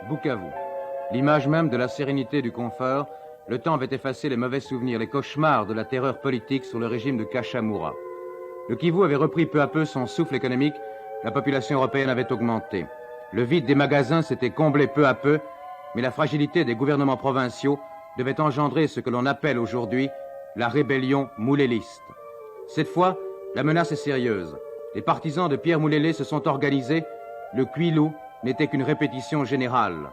Bukavu. L'image même de la sérénité et du confort, le temps avait effacé les mauvais souvenirs, les cauchemars de la terreur politique sous le régime de Kachamura. Le Kivu avait repris peu à peu son souffle économique, la population européenne avait augmenté. Le vide des magasins s'était comblé peu à peu, mais la fragilité des gouvernements provinciaux devait engendrer ce que l'on appelle aujourd'hui la rébellion mouléliste. Cette fois, la menace est sérieuse. Les partisans de Pierre Moulélé se sont organisés. Le Kwilu n'était qu'une répétition générale.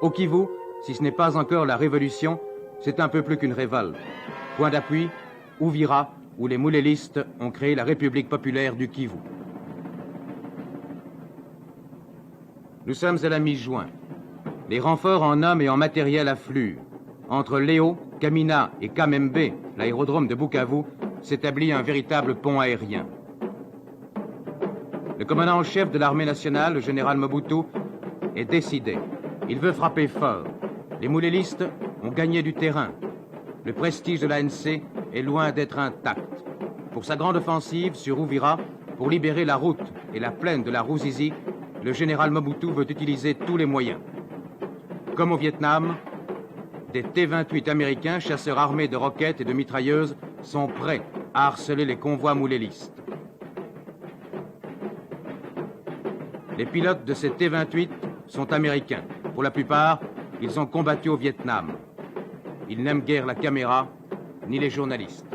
Au Kivu, si ce n'est pas encore la révolution, c'est un peu plus qu'une révolte. Point d'appui, Uvira, où les moulélistes ont créé la République populaire du Kivu. Nous sommes à la mi-juin. Les renforts en hommes et en matériel affluent. Entre Léo, Kamina et Kamembe, l'aérodrome de Bukavu, s'établit un véritable pont aérien. Le commandant en chef de l'armée nationale, le général Mobutu, est décidé. Il veut frapper fort. Les moulélistes ont gagné du terrain. Le prestige de l'ANC est loin d'être intact. Pour sa grande offensive sur Uvira, pour libérer la route et la plaine de la Ruzizi, le général Mobutu veut utiliser tous les moyens. Comme au Vietnam, des T-28 américains, chasseurs armés de roquettes et de mitrailleuses, sont prêts à harceler les convois moulélistes. Les pilotes de ces T-28 sont américains. Pour la plupart, ils ont combattu au Vietnam. Ils n'aiment guère la caméra, ni les journalistes.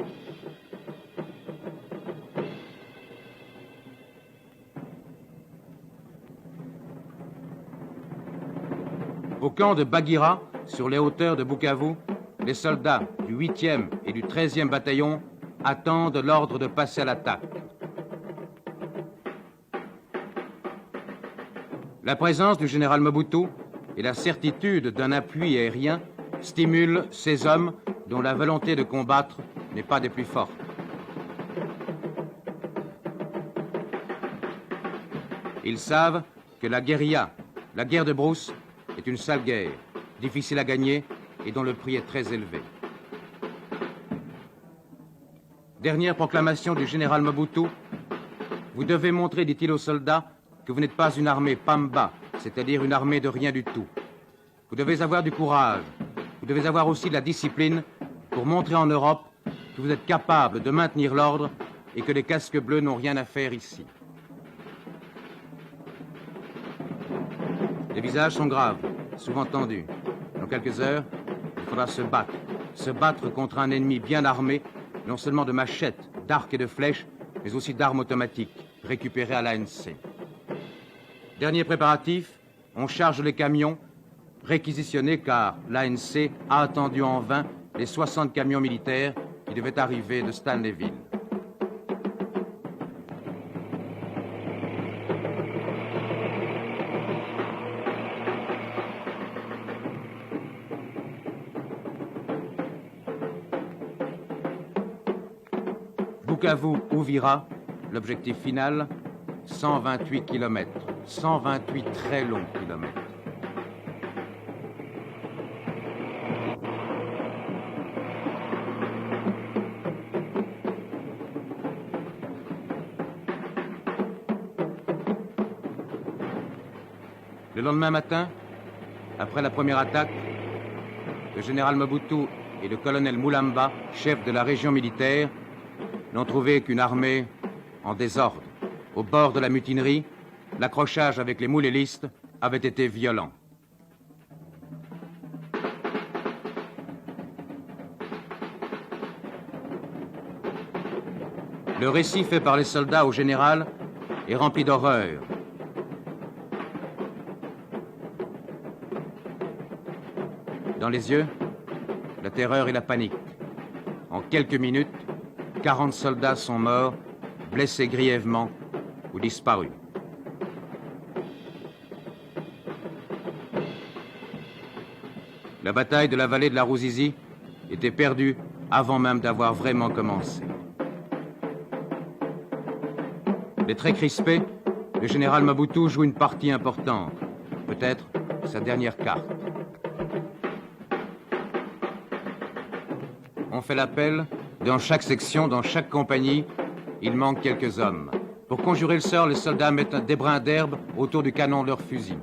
Au camp de Bagira, sur les hauteurs de Bukavu, les soldats du 8e et du 13e bataillon attendent l'ordre de passer à l'attaque. La présence du général Mobutu et la certitude d'un appui aérien stimulent ces hommes dont la volonté de combattre n'est pas des plus fortes. Ils savent que la guérilla, la guerre de brousse, est une sale guerre, difficile à gagner et dont le prix est très élevé. Dernière proclamation du général Mobutu. Vous devez montrer, dit-il aux soldats, que vous n'êtes pas une armée pamba, c'est-à-dire une armée de rien du tout. Vous devez avoir du courage. Vous devez avoir aussi de la discipline pour montrer en Europe que vous êtes capable de maintenir l'ordre et que les casques bleus n'ont rien à faire ici. Les visages sont graves, souvent tendus. Dans quelques heures, il faudra se battre contre un ennemi bien armé, non seulement de machettes, d'arcs et de flèches, mais aussi d'armes automatiques, récupérées à l'ANC. Dernier préparatif, on charge les camions, réquisitionnés car l'ANC a attendu en vain les 60 camions militaires qui devaient arriver de Stanleyville. Bukavu-Uvira, l'objectif final, 128 km. 128 très longs kilomètres. Le lendemain matin, après la première attaque, le général Mobutu et le colonel Moulamba, chef de la région militaire, n'ont trouvé qu'une armée en désordre. Au bord de la mutinerie, l'accrochage avec les moulélistes avait été violent. Le récit fait par les soldats au général est rempli d'horreur. Dans les yeux, la terreur et la panique. En quelques minutes, 40 soldats sont morts, blessés grièvement ou disparus. La bataille de la vallée de la Ruzizi était perdue avant même d'avoir vraiment commencé. Les très crispés, le général Mobutu joue une partie importante, peut-être sa dernière carte. On fait l'appel. Dans chaque section, dans chaque compagnie, il manque quelques hommes. Pour conjurer le sort, les soldats mettent des brins d'herbe autour du canon de leurs fusils.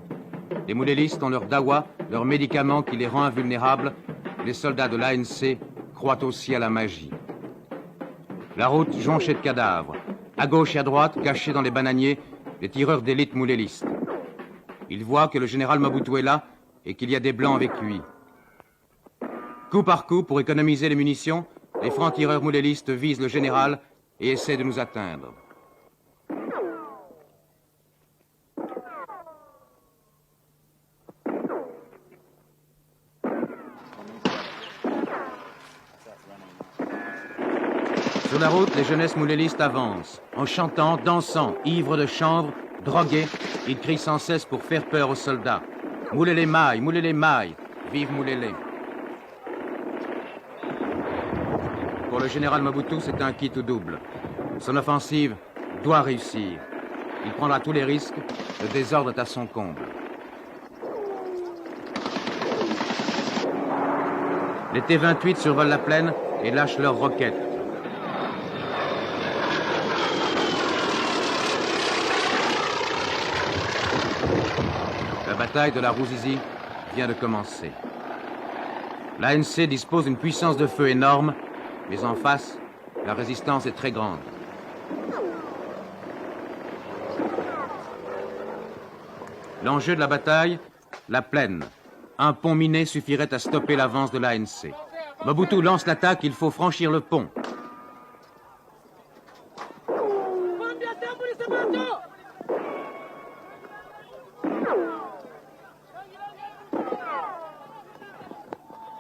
Les moulélistes ont leur dawa, leur médicament qui les rend invulnérables. Les soldats de l'ANC croient aussi à la magie. La route jonchée de cadavres. À gauche et à droite, cachés dans les bananiers, les tireurs d'élite moulélistes. Ils voient que le général Mobutu est là et qu'il y a des blancs avec lui. Coup par coup, pour économiser les munitions, les francs-tireurs moulélistes visent le général et essaient de nous atteindre. Sur la route, les jeunesses moulélistes avancent. En chantant, dansant, ivres de chanvre, drogués, ils crient sans cesse pour faire peur aux soldats. Moulez les mailles, vive Moulélé. Pour le général Mobutu, c'est un kit ou double. Son offensive doit réussir. Il prendra tous les risques, le désordre est à son comble. Les T-28 survolent la plaine et lâchent leurs roquettes. La bataille de la Ruzizi vient de commencer. L'ANC dispose d'une puissance de feu énorme, mais en face, la résistance est très grande. L'enjeu de la bataille, la plaine. Un pont miné suffirait à stopper l'avance de l'ANC. Mobutu lance l'attaque, il faut franchir le pont.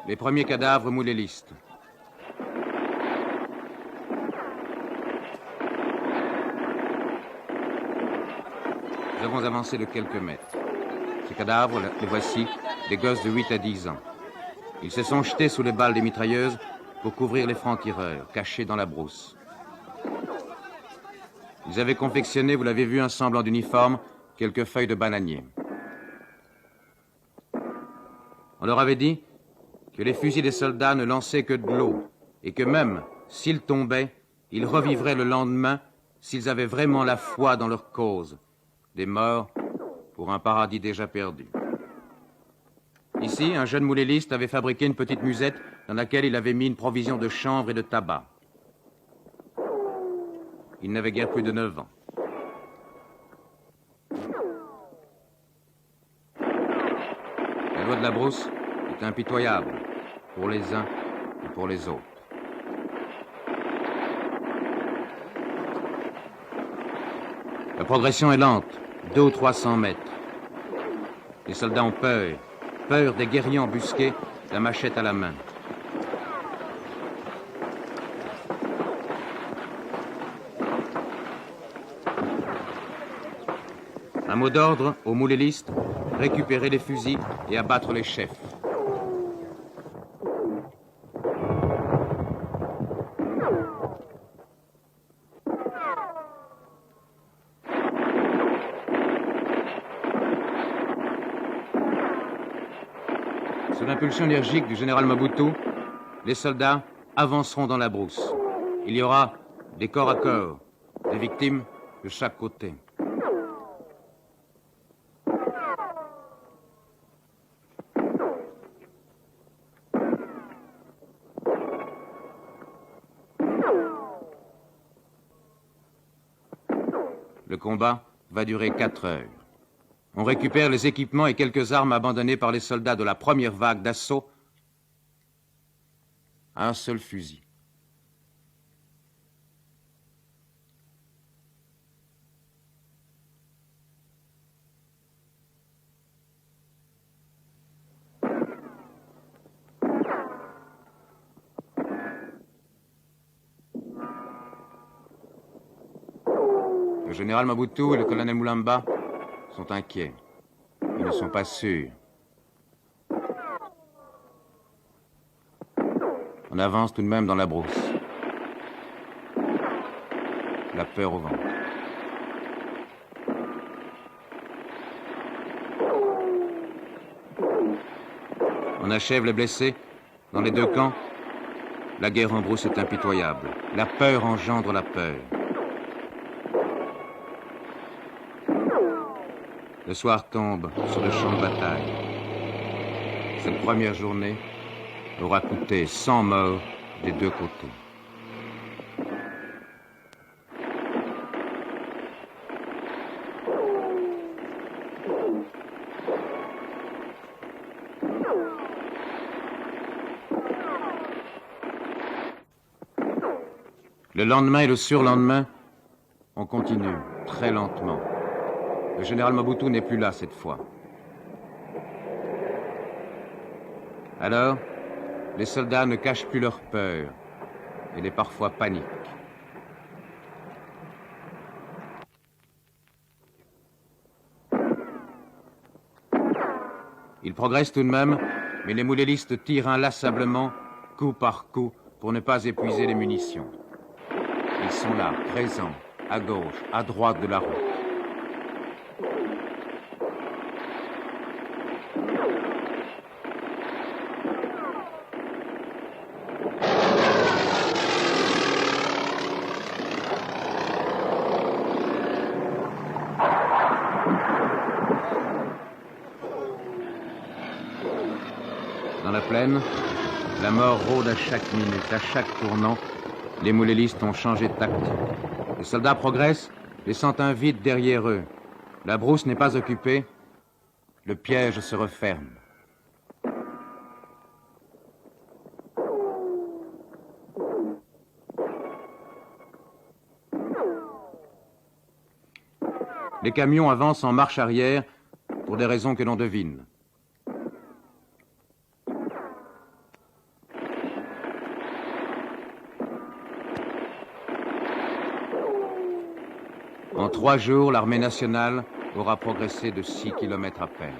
Les premiers cadavres moulélistes. Nous avons avancé de quelques mètres. Ces cadavres, les voici, des gosses de 8 à 10 ans. Ils se sont jetés sous les balles des mitrailleuses pour couvrir les francs-tireurs, cachés dans la brousse. Ils avaient confectionné, vous l'avez vu, un semblant d'uniforme, quelques feuilles de bananier. On leur avait dit que les fusils des soldats ne lançaient que de l'eau et que même s'ils tombaient, ils revivraient le lendemain s'ils avaient vraiment la foi dans leur cause. Des morts pour un paradis déjà perdu. Ici, un jeune mouléliste avait fabriqué une petite musette dans laquelle il avait mis une provision de chanvre et de tabac. Il n'avait guère plus de 9 ans. La loi de la brousse est impitoyable pour les uns et pour les autres. La progression est lente, 200 ou 300 mètres. Les soldats ont peur des guerriers embusqués, la machette à la main. Un mot d'ordre aux moulélistes, récupérer les fusils et abattre les chefs. Sous l'impulsion énergique du général Mobutu, les soldats avanceront dans la brousse. Il y aura des corps à corps, des victimes de chaque côté. Le combat va durer 4 heures. On récupère les équipements et quelques armes abandonnées par les soldats de la première vague d'assaut. Un seul fusil. Le général Mobutu et le colonel Moulamba sont inquiets. Ils ne sont pas sûrs. On avance tout de même dans la brousse. La peur au ventre. On achève les blessés. Dans les deux camps, la guerre en brousse est impitoyable. La peur engendre la peur. Le soir tombe sur le champ de bataille. Cette première journée aura coûté 100 morts des deux côtés. Le lendemain et le surlendemain, on continue, très lentement. Le général Mobutu n'est plus là cette fois. Alors, les soldats ne cachent plus leur peur. Elle est parfois panique. Ils progressent tout de même, mais les moulélistes tirent inlassablement, coup par coup, pour ne pas épuiser les munitions. Ils sont là, présents, à gauche, à droite de la route. Dans la plaine, la mort rôde à chaque minute, à chaque tournant. Les moulélistes ont changé de tactique. Les soldats progressent, laissant un vide derrière eux. La brousse n'est pas occupée. Le piège se referme. Les camions avancent en marche arrière pour des raisons que l'on devine. En 3 jours, l'armée nationale aura progressé de 6 kilomètres à peine.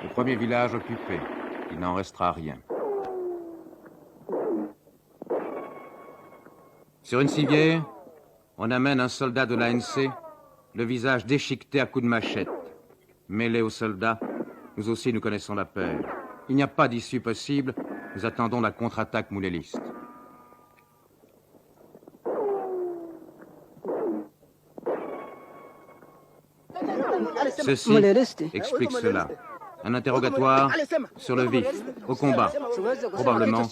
Le premier village occupé, il n'en restera rien. Sur une civière, on amène un soldat de l'ANC, le visage déchiqueté à coups de machette. Mêlé aux soldats, nous aussi nous connaissons la peur. Il n'y a pas d'issue possible, nous attendons la contre-attaque mouléliste. Ceci explique cela. Un interrogatoire sur le vif, au combat. Probablement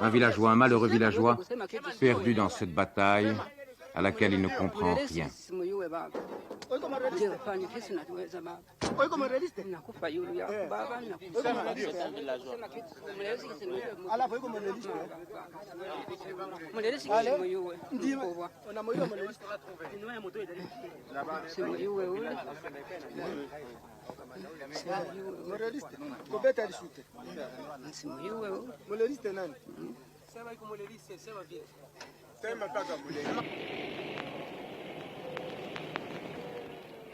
un villageois, un malheureux villageois, perdu dans cette bataille à laquelle il ne comprend rien.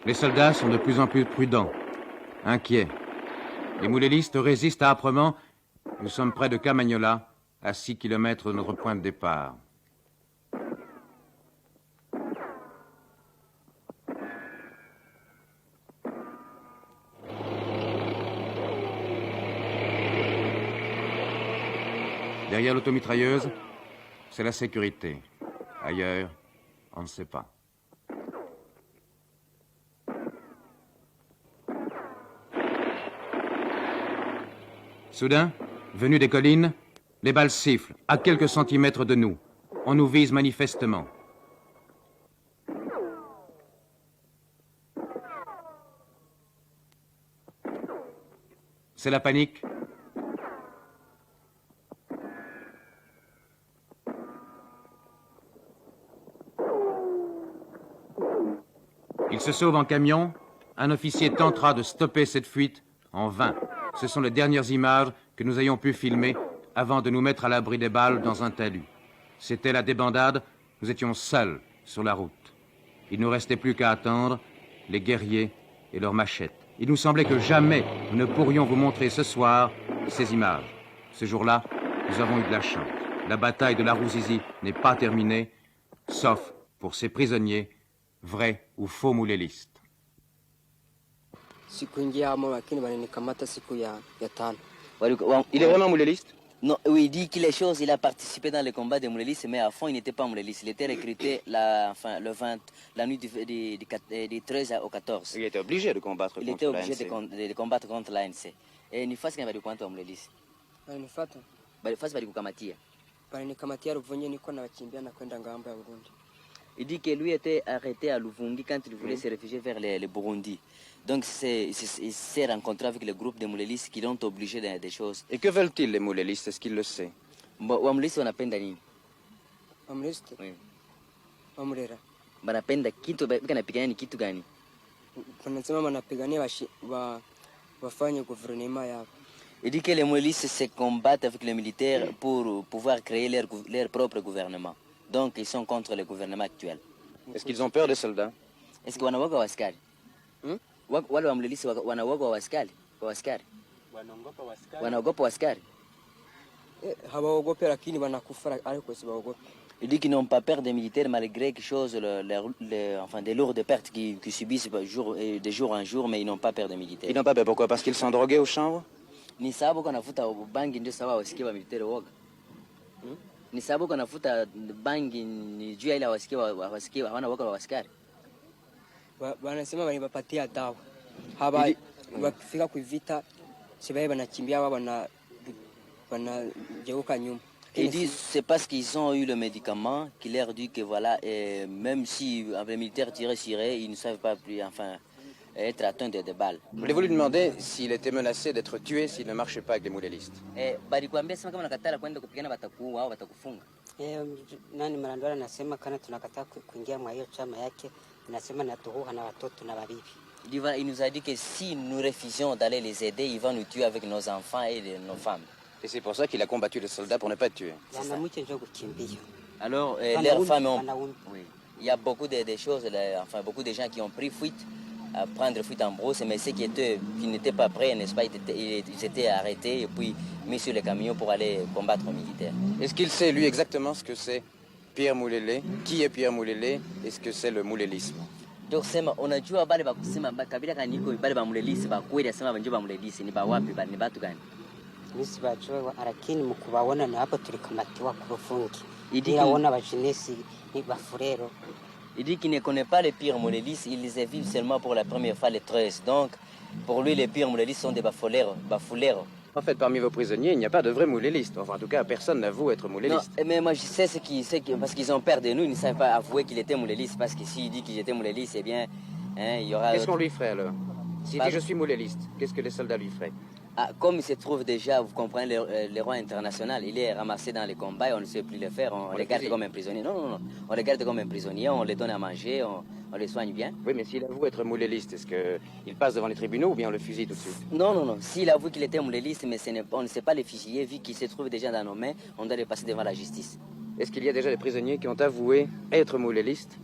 Les soldats sont de plus en plus prudents, inquiets. Les moulélistes résistent âprement. Nous sommes près de Camagnola, à 6 kilomètres de notre point de départ. Derrière l'automitrailleuse, c'est la sécurité. Ailleurs, on ne sait pas. Soudain, venus des collines, les balles sifflent à quelques centimètres de nous. On nous vise manifestement. C'est la panique. Ils se sauvent en camion. Un officier tentera de stopper cette fuite en vain. Ce sont les dernières images que nous ayons pu filmer avant de nous mettre à l'abri des balles dans un talus. C'était la débandade. Nous étions seuls sur la route. Il ne nous restait plus qu'à attendre les guerriers et leurs machettes. Il nous semblait que jamais nous ne pourrions vous montrer ce soir ces images. Ce jour-là, nous avons eu de la chance. La bataille de la Ruzizi n'est pas terminée, sauf pour ces prisonniers, vrais ou faux moulélistes. Siku ingiamo lakini walinikamata siku ya 5. Il est vraiment mouléliste? Non, oui, il dit qu'il est chose, il a participé dans les combats des Moulélistes, mais à fond, il n'était pas Mouléliste. Il était recruté la nuit du 13 au 14. Il était obligé de combattre Il contre était obligé l'ANC. de combattre contre l'ANC. Et nifasi kama balikuwa Moulélistes. Walinifuata. Balifasi balikukamatia. Walinikamatia Ruvungi, niko nawakimbia na kwenda ngambo ya Burundi. Il dit que lui était arrêté à Luvungi quand il voulait se réfugier vers le Burundi. Donc il s'est rencontré avec le groupe de Moulélistes qui l'ont obligé des choses. Et que veulent-ils les moulélistes? Est-ce qu'il le sait? Wamulisi wanapenda nini? Wamuliste? Oui. Wamulera. Wanapenda kitu wanapigania ni kitu gani? Wanasema wanapigania wafanye gouvernement yao. Il dit que les Moulélistes se combattent avec les militaires pour pouvoir créer leur propre gouvernement. Donc ils sont contre le gouvernement actuel. Est-ce qu'ils ont peur des soldats? Est-ce que wanawoga wa askari? Wale wa Mlelisi wanawoga wa askari? Wanaogopa askari? Hawaogope lakini wanakufa aliko sibaogope. Il dit qu'ils n'ont pas peur des militaires malgré quelque chose, des lourdes pertes qu'ils subissent de jour en jour, mais ils n'ont pas peur des militaires. Ils n'ont pas peur, pourquoi? Parce qu'ils sont drogués aux chambres? Ni sababu kanafuta bangi ndio sababu wasikie wa militaire woga. Ni sababu kanafuta bangi ni juu ile wasikie hawana woga wa askari. Wanasema wanipatia dawa. Haba wakifika kuivita sibaye wanakimbia wanageuka nyuma. Ils disent c'est parce qu'ils ont eu le médicament qui leur dit que voilà, même si les militaires tiraient sur eux, ils ne savent pas plus être atteints de balles. Voulez-vous lui demander s'il était menacé d'être tué s'il ne marchait pas avec les moulélistes? Balikuambia sema kama nakatala kwenda kupigana watakuua au watakufunga. Nani Marandwala anasema kana tunakataa kuingia mwa hiyo chama yake, anasema natuhuha na watoto na babibi. Il nous a dit que si nous refusions d'aller les aider, il va nous tuer avec nos enfants et nos femmes. Et c'est pour ça qu'il a combattu les soldats pour ne pas être tué. Alors, leurs femmes ont... Oui. Il y a beaucoup de choses, beaucoup de gens qui ont pris fuite, à prendre fuite en brousse, mais ceux qui n'étaient pas prêts, n'est-ce pas, ils étaient arrêtés et puis mis sur les camions pour aller combattre aux militaires. Est-ce qu'il sait, lui, exactement ce que c'est Pierre Moulélé? Qui est Pierre Moulélé? Et ce que c'est le moulélisme? Donc, unajua bale bakusema kabila kaniko bale ba Mulelisi ba kweli asema banjo ba Mulelisi ni ba wapi ba ni batu gani? Nisi bajua lakini mkubaona na hapo tulikamatiwa ku Ruvungi. Ila bajinesi ni bafurero. Il dit qu'il ne connaît pas les Pierre Moulelisi, il les a vus seulement pour la première fois les 13. Donc, pour lui, les Pierre Moulelisi sont des bafouleros. En fait, parmi vos prisonniers, il n'y a pas de vrais moulélistes. Enfin, en tout cas, personne n'avoue être mouléliste. Non, mais moi, je sais parce qu'ils ont peur de nous, ils ne savent pas avouer qu'il était mouléliste. Parce que s'il dit qu'il était mouléliste, eh bien, il y aura... Qu'est-ce qu'on lui ferait alors? S'il dit je suis mouléliste, qu'est-ce que les soldats lui feraient? Comme il se trouve déjà, vous comprenez, le roi international, il est ramassé dans les combats et on ne sait plus le faire, on le garde comme un prisonnier. Non, on le garde comme un prisonnier, on le donne à manger, on le soigne bien. Oui, mais s'il avoue être mouléliste, est-ce qu'il passe devant les tribunaux ou bien on le fusille tout de suite? Non. S'il avoue qu'il était mouléliste, mais on ne sait pas le fusiller, vu qu'il se trouve déjà dans nos mains, on doit le passer devant la justice. Est-ce qu'il y a déjà des prisonniers qui ont avoué être moulélistes?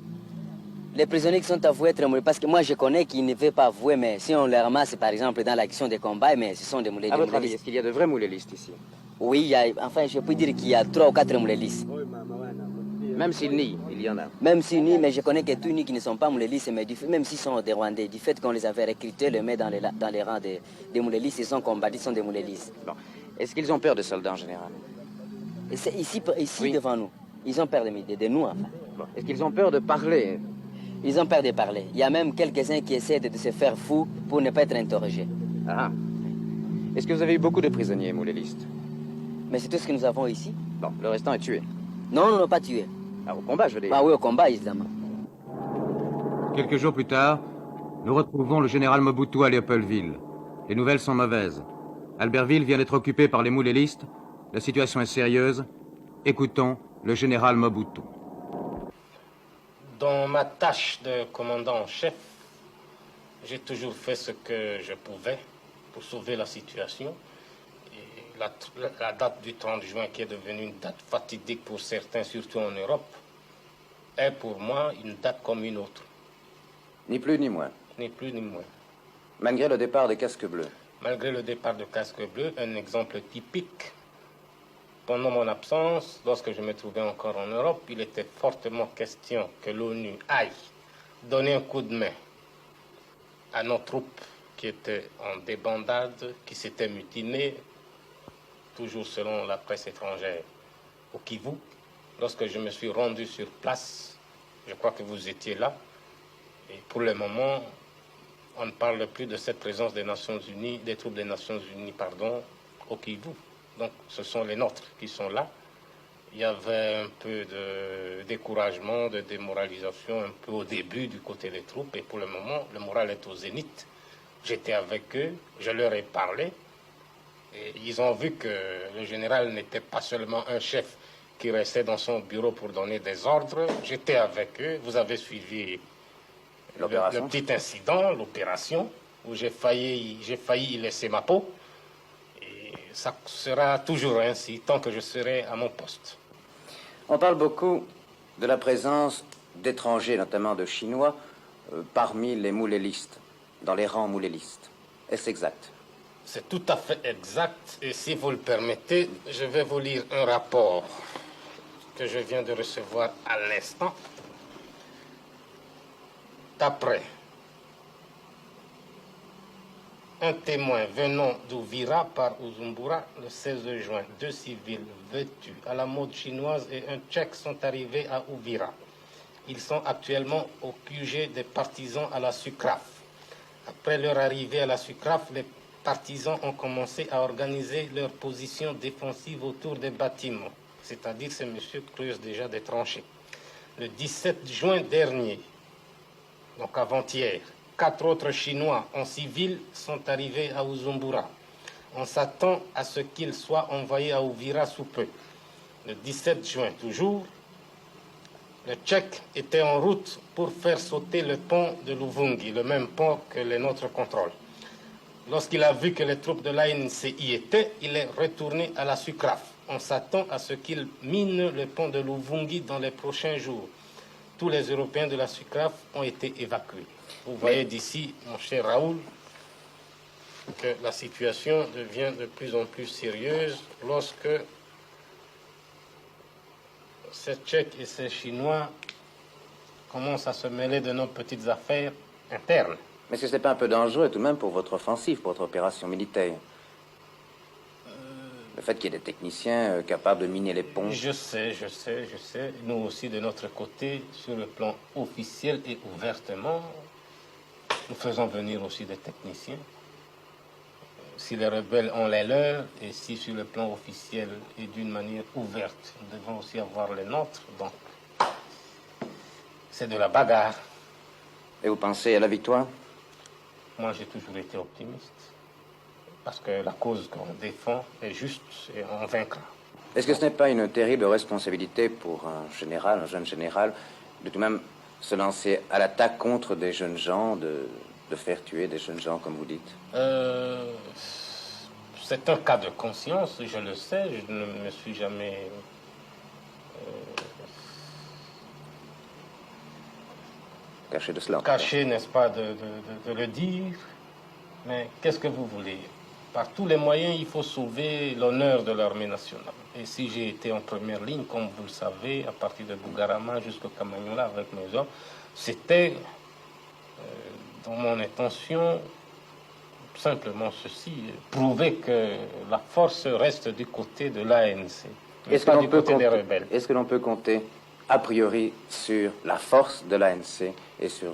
Les prisonniers qui sont avoués être moulélistes, parce que moi je connais qu'ils ne veulent pas avouer, mais si on les ramasse par exemple dans l'action des combats, mais ce sont des moulélistes. À votre avis, est-ce qu'il y a de vrais moulélistes ici? Oui, je peux dire qu'il y a 3 ou 4 moulélistes. Même s'ils nient, il y en a. Même s'ils nient, mais je connais que tous nient qui ne sont pas moulélistes, mais même s'ils sont des Rwandais, du fait qu'on les avait recrutés, les met dans les rangs des moulélistes, ils sont combattus, ils sont des moulélistes. Bon. Est-ce qu'ils ont peur des soldats en général? Ici oui. Devant nous, ils ont peur de nous enfin. Bon. Est-ce qu'ils ont peur de parler? Ils ont peur de parler. Il y a même quelques-uns qui essaient de se faire fous pour ne pas être interrogés. Ah. Est-ce que vous avez eu beaucoup de prisonniers moulélistes? Mais c'est tout ce que nous avons ici. Bon, le restant est tué. Non, pas tué. Ah, au combat, je veux dire. Ah oui, au combat, évidemment. Quelques jours plus tard, nous retrouvons le général Mobutu à Léopoldville. Les nouvelles sont mauvaises. Albertville vient d'être occupé par les moulélistes. La situation est sérieuse. Écoutons le général Mobutu. Dans ma tâche de commandant en chef, j'ai toujours fait ce que je pouvais pour sauver la situation. Et la date du 30 juin, qui est devenue une date fatidique pour certains, surtout en Europe, est pour moi une date comme une autre. Ni plus ni moins. Ni plus ni moins. Malgré le départ des casques bleus. Malgré le départ de casques bleus, un exemple typique. Pendant mon absence, lorsque je me trouvais encore en Europe, il était fortement question que l'ONU aille donner un coup de main à nos troupes qui étaient en débandade, qui s'étaient mutinées toujours selon la presse étrangère, au Kivu. Lorsque je me suis rendu sur place, je crois que vous étiez là, et pour le moment, on ne parle plus de cette présence des Nations Unies, des troupes des Nations Unies, au Kivu. Donc ce sont les nôtres qui sont là. Il y avait un peu de découragement, de démoralisation un peu au début du côté des troupes, et pour le moment, le moral est au zénith. J'étais avec eux, je leur ai parlé, et ils ont vu que le général n'était pas seulement un chef qui restait dans son bureau pour donner des ordres. J'étais avec eux, vous avez suivi le petit incident, l'opération, où j'ai failli y laisser ma peau. Et ça sera toujours ainsi, tant que je serai à mon poste. On parle beaucoup de la présence d'étrangers, notamment de Chinois, parmi les moulélistes, dans les rangs moulélistes. Est-ce exact? C'est tout à fait exact. Et si vous le permettez, je vais vous lire un rapport que je viens de recevoir à l'instant. D'après un témoin venant d'Ouvira par Uzumbura le 16 juin, 2 civils vêtus à la mode chinoise et un Tchèque sont arrivés à Ouvira. Ils sont actuellement au QG des partisans à la Sucraf. Après leur arrivée à la Sucraf, les partisans ont commencé à organiser leur position défensive autour des bâtiments. C'est-à-dire, ces messieurs creusent déjà des tranchées. Le 17 juin dernier, donc avant-hier, 4 autres Chinois en civil sont arrivés à Uzumbura. On s'attend à ce qu'ils soient envoyés à Ouvira sous peu. Le 17 juin toujours, le Tchèque était en route pour faire sauter le pont de Luvungi, le même pont que les nôtres contrôlent. Lorsqu'il a vu que les troupes de l'ANC y étaient, il est retourné à la Sucraf. On s'attend à ce qu'il mine le pont de Luvungi dans les prochains jours. Tous les Européens de la Sucraf ont été évacués. Vous voyez d'ici, mon cher Raoul, que la situation devient de plus en plus sérieuse lorsque ces Tchèques et ces Chinois commencent à se mêler de nos petites affaires internes. Mais est-ce que ce n'est pas un peu dangereux tout de même pour votre offensive, pour votre opération militaire? Le fait qu'il y ait des techniciens capables de miner les ponts. Je sais. Nous aussi, de notre côté, sur le plan officiel et ouvertement, nous faisons venir aussi des techniciens. Si les rebelles ont les leurs, et si sur le plan officiel et d'une manière ouverte, nous devons aussi avoir les nôtres. Donc, c'est de la bagarre. Et vous pensez à la victoire? Moi, j'ai toujours été optimiste. Parce que la cause qu'on défend est juste et on vaincra. Est-ce que ce n'est pas une terrible responsabilité pour un général, un jeune général, de tout de même se lancer à l'attaque contre des jeunes gens, de faire tuer des jeunes gens, comme vous dites? C'est un cas de conscience, je le sais, je ne me suis jamais... caché de cela. Caché, n'est-ce pas, de le dire. Mais qu'est-ce que vous voulez? Par tous les moyens, il faut sauver l'honneur de l'armée nationale. Et si j'ai été en première ligne, comme vous le savez, à partir de Bugarama jusqu'au Kamanyola avec mes hommes, c'était dans mon intention simplement ceci, prouver que la force reste du côté de l'ANC, pas du côté des rebelles. Est-ce que l'on peut compter a priori sur la force de l'ANC et sur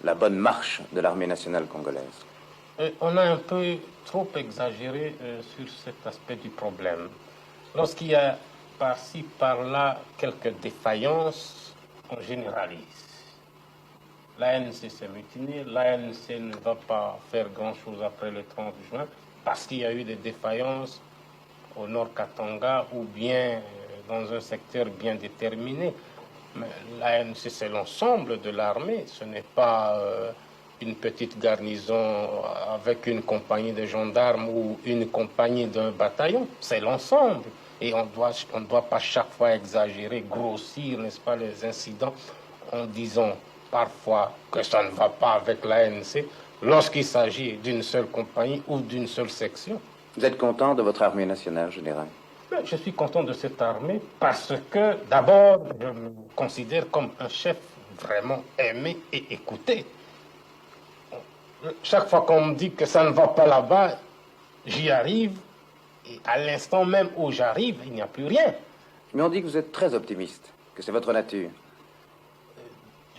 la bonne marche de l'armée nationale congolaise? On a un peu trop exagéré sur cet aspect du problème. Lorsqu'il y a par-ci, par-là quelques défaillances, on généralise. L'ANC s'est mutinée, l'ANC ne va pas faire grand-chose après le 30 juin parce qu'il y a eu des défaillances au nord Katanga ou bien dans un secteur bien déterminé. Mais l'ANC, c'est l'ensemble de l'armée, ce n'est pas une petite garnison avec une compagnie de gendarmes ou une compagnie d'un bataillon, c'est l'ensemble. Et on ne doit pas chaque fois exagérer, grossir, n'est-ce pas, les incidents en disant parfois que ça ne va pas avec l'ANC lorsqu'il s'agit d'une seule compagnie ou d'une seule section. Vous êtes content de votre armée nationale, général? Je suis content de cette armée parce que, d'abord, je me considère comme un chef vraiment aimé et écouté. Chaque fois qu'on me dit que ça ne va pas là-bas, j'y arrive Et à l'instant même où j'arrive, il n'y a plus rien. Mais on dit que vous êtes très optimiste, que c'est votre nature.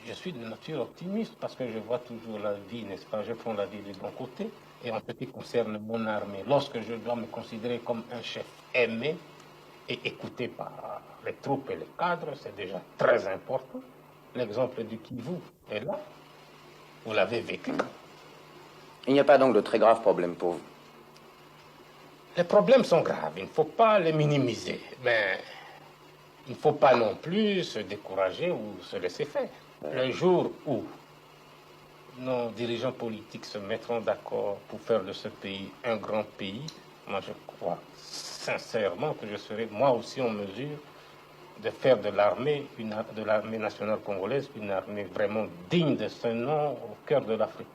Je suis de nature optimiste parce que je vois toujours la vie, n'est-ce pas? Je prends la vie du bon côté. Et en ce qui concerne mon armée, lorsque je dois me considérer comme un chef aimé et écouté par les troupes et les cadres, c'est déjà très important. L'exemple du Kivu est là. Vous l'avez vécu. Il n'y a pas donc de très graves problèmes pour vous. Les problèmes sont graves, il ne faut pas les minimiser. Mais il ne faut pas non plus se décourager ou se laisser faire. Le jour où nos dirigeants politiques se mettront d'accord pour faire de ce pays un grand pays, moi je crois sincèrement que je serai moi aussi en mesure de faire de l'armée nationale congolaise une armée vraiment digne de ce nom au cœur de l'Afrique.